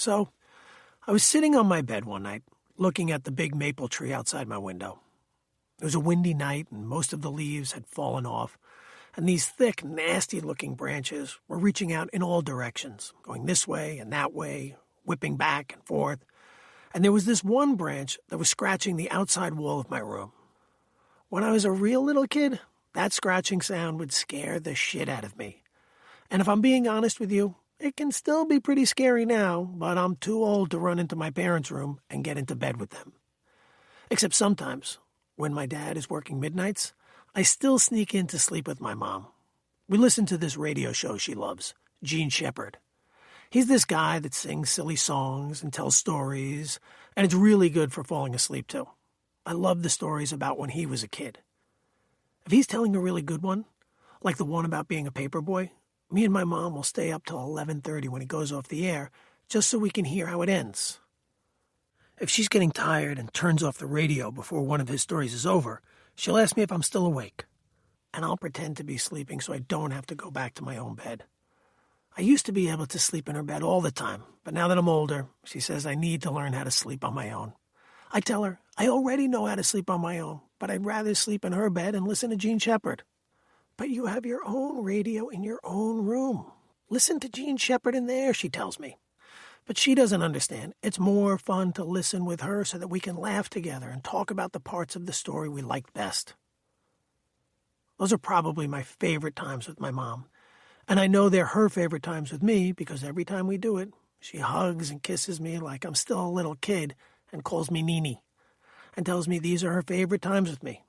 So, I was sitting on my bed one night, looking at the big maple tree outside my window. It was a windy night, and most of the leaves had fallen off, and these thick, nasty-looking branches were reaching out in all directions, going this way and that way, whipping back and forth. And there was this one branch that was scratching the outside wall of my room. When I was a real little kid, that scratching sound would scare the shit out of me. And if I'm being honest with you, it can still be pretty scary now, but I'm too old to run into my parents' room and get into bed with them. Except sometimes, when my dad is working midnights, I still sneak in to sleep with my mom. We listen to this radio show she loves, Gene Shepherd. He's this guy that sings silly songs and tells stories, and it's really good for falling asleep to. I love the stories about when he was a kid. If he's telling a really good one, like the one about being a paperboy, me and my mom will stay up till 11:30 when he goes off the air, just so we can hear how it ends. If she's getting tired and turns off the radio before one of his stories is over, she'll ask me if I'm still awake, and I'll pretend to be sleeping so I don't have to go back to my own bed. I used to be able to sleep in her bed all the time, but now that I'm older, she says I need to learn how to sleep on my own. I tell her I already know how to sleep on my own, but I'd rather sleep in her bed and listen to Gene Shepherd. But you have your own radio in your own room. Listen to Gene Shepherd in there, she tells me. But she doesn't understand. It's more fun to listen with her so that we can laugh together and talk about the parts of the story we liked best. Those are probably my favorite times with my mom. And I know they're her favorite times with me because every time we do it, she hugs and kisses me like I'm still a little kid and calls me Nini and tells me these are her favorite times with me.